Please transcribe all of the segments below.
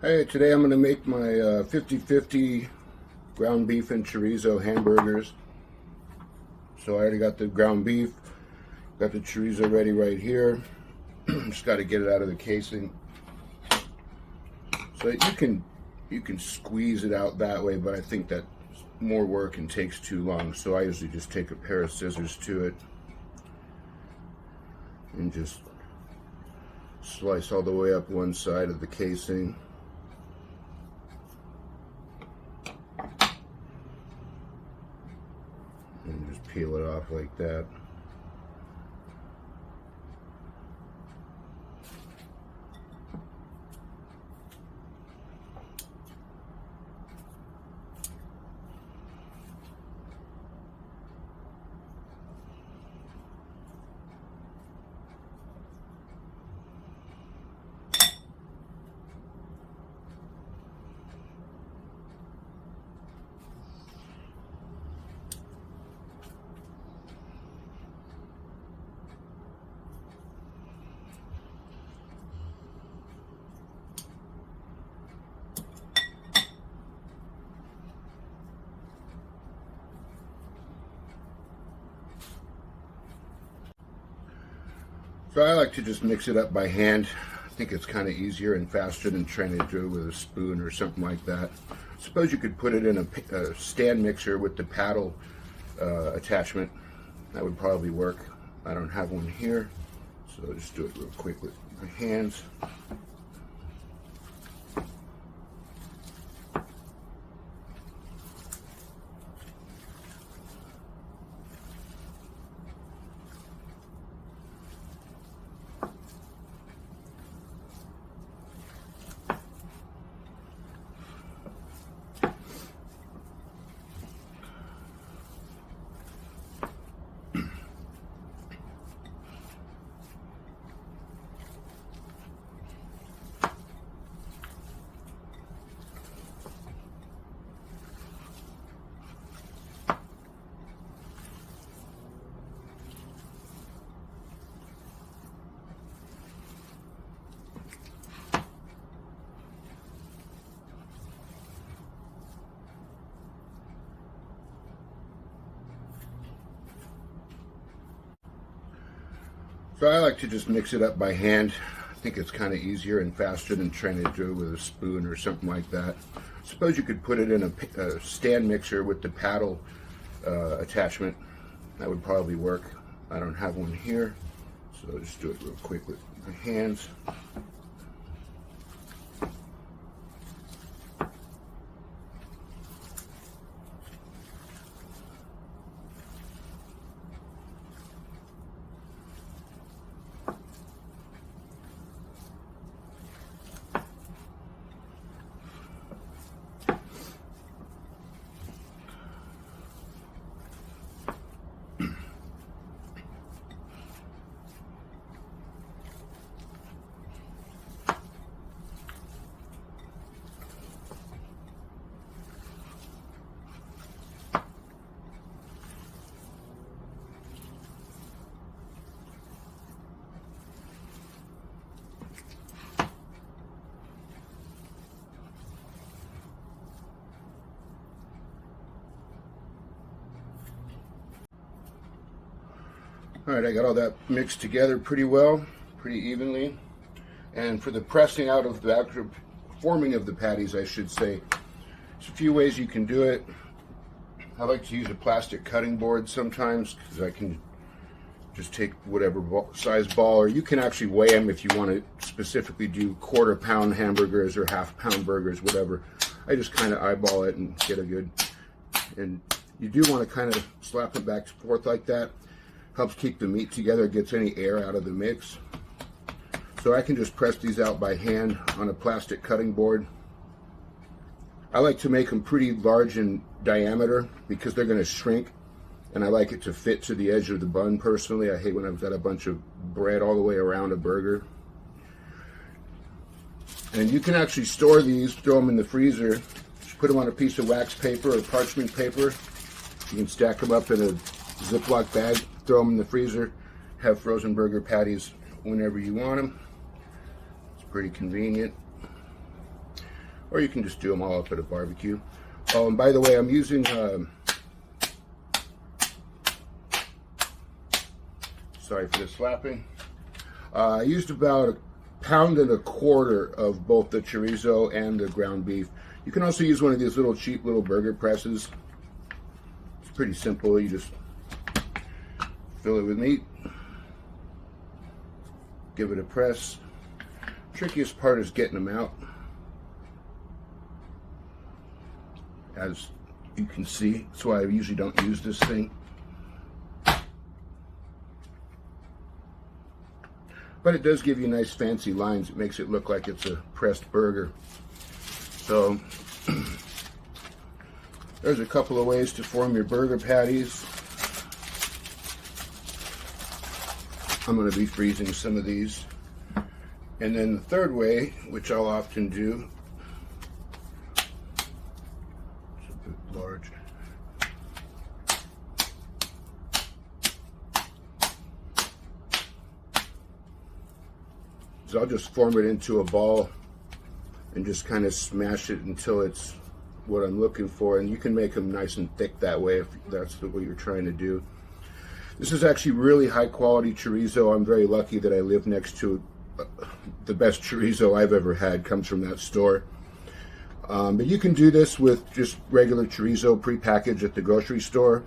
Hey, today I'm going to make my 50-50 ground beef and chorizo hamburgers. So I already got the ground beef, got the chorizo ready right here. Just got to get it out of the casing. So you can squeeze it out that way, but I think that's more work and takes too long. So I usually just take a pair of scissors to it and just slice all the way up one side of the casing. And just peel it off like that. So I like to just mix it up by hand. I think it's kind of easier and faster than trying to do it with a spoon or something like that. Suppose you could put it in a stand mixer with the paddle attachment. That would probably work. I don't have one here, so I'll just do it real quick with my hands. So I like to just mix it up by hand. I think it's kind of easier and faster than trying to do it with a spoon or something like that. Suppose you could put it in a stand mixer with the paddle attachment. That would probably work. I don't have one here, so I'll just do it real quick with my hands. Alright, I got all that mixed together pretty well, pretty evenly. And for the pressing out of the actual forming of the patties, I should say, there's a few ways you can do it. I like to use a plastic cutting board sometimes because I can just take whatever size ball, or you can actually weigh them if you want to specifically do quarter-pound hamburgers or half-pound burgers, whatever. I just kind of eyeball it and get a good, and you do want to kind of slap it back and forth like that. Helps keep the meat together, gets any air out of the mix. So I can just press these out by hand on a plastic cutting board. I like to make them pretty large in diameter because they're going to shrink, and I like it to fit to the edge of the bun personally. I hate when I've got a bunch of bread all the way around a burger. And you can actually store these, throw them in the freezer, just put them on a piece of wax paper or parchment paper. You can stack them up in a Ziploc bag, throw them in the freezer, have frozen burger patties whenever you want them. It's pretty convenient. or you can just do them all up at a barbecue. Oh, and by the way, I'm using sorry for the slapping. I used about 1.25 pounds of both the chorizo and the ground beef. You can also use one of these little cheap little burger presses. It's pretty simple. You just fill it with meat, give it a press. Trickiest part is getting them out. As you can see, that's why I usually don't use this thing. But it does give you nice fancy lines. It makes it look like it's a pressed burger. So there's a couple of ways to form your burger patties. I'm going to be freezing some of these. And then the third way, which I'll often do, it's a bit large. So I'll just form it into a ball and just kind of smash it until it's what I'm looking for. And you can make them nice and thick that way if that's what you're trying to do. This is actually really high quality chorizo. I'm very lucky that I live next to the best chorizo I've ever had comes from that store. But you can do this with just regular chorizo prepackaged at the grocery store.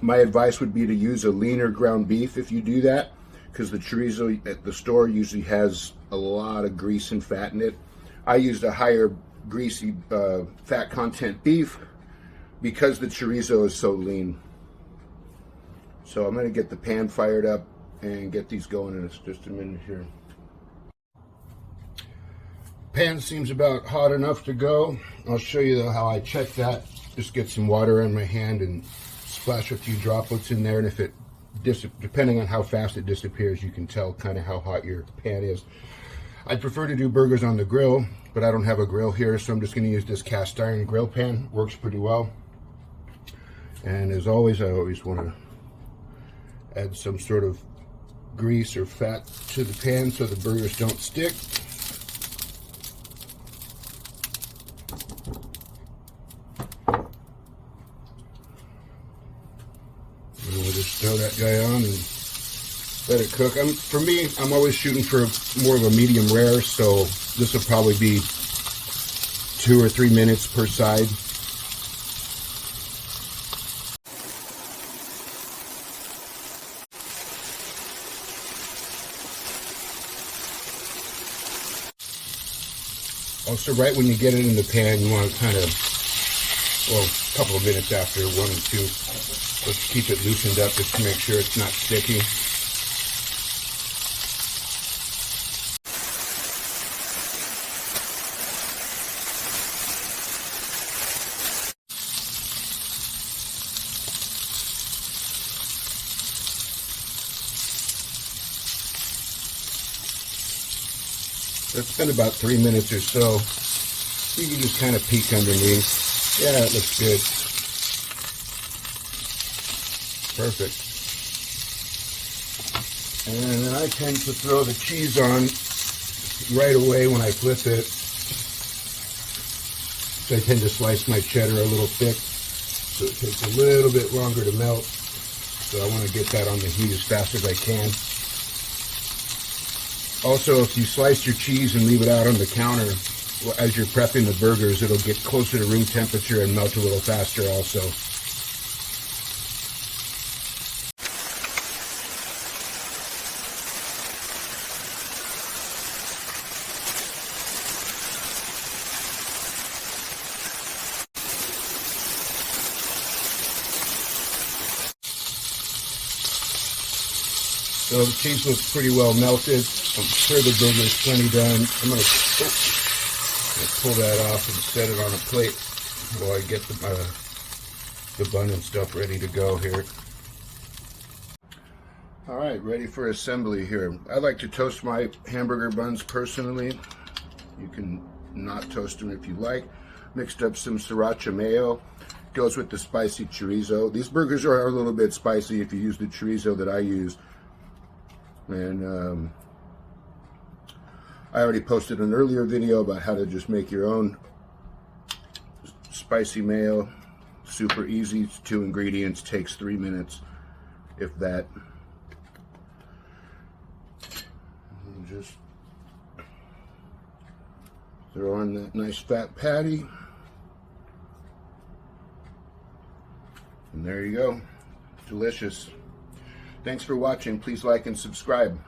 My advice would be to use a leaner ground beef if you do that, because the chorizo at the store usually has a lot of grease and fat in it. I used a higher greasy fat content beef because the chorizo is so lean. So I'm going to get the pan fired up and get these going in just a minute here. Pan seems about hot enough to go. I'll show you how I check that. Just get some water in my hand and splash a few droplets in there, and if it depending on how fast it disappears, you can tell kind of how hot your pan is. I prefer to do burgers on the grill, but I don't have a grill here, so I'm just going to use this cast iron grill pan. Works pretty well. And as always, I always want to add some sort of grease or fat to the pan so the burgers don't stick. And we'll just throw that guy on and let it cook. For me, I'm always shooting for more of a medium rare, so this will probably be 2 or 3 minutes per side. Also, right when you get it in the pan, you want to kind of, well, a couple of minutes after, 1 and 2, let's keep it loosened up just to make sure it's not sticky. It's been about 3 minutes or so. You can just kind of peek underneath. Yeah, it looks good. Perfect. And then I tend to throw the cheese on right away when I flip it. So I tend to slice my cheddar a little thick, so it takes a little bit longer to melt. So I want to get that on the heat as fast as I can. Also, if you slice your cheese and leave it out on the counter as you're prepping the burgers, it'll get closer to room temperature and melt a little faster also. So the cheese looks pretty well melted. I'm sure the burger is plenty done. I'm going to pull that off and set it on a plate while I get the bun and stuff ready to go here. All right, ready for assembly here. I like to toast my hamburger buns personally. You can not toast them if you like. Mixed up some sriracha mayo. Goes with the spicy chorizo. These burgers are a little bit spicy if you use the chorizo that I use. And I already posted an earlier video about how to just make your own spicy mayo. Super easy. It's 2 ingredients. Takes 3 minutes, if that. And just throw on that nice fat patty. And there you go. Delicious. Thanks for watching. Please like and subscribe.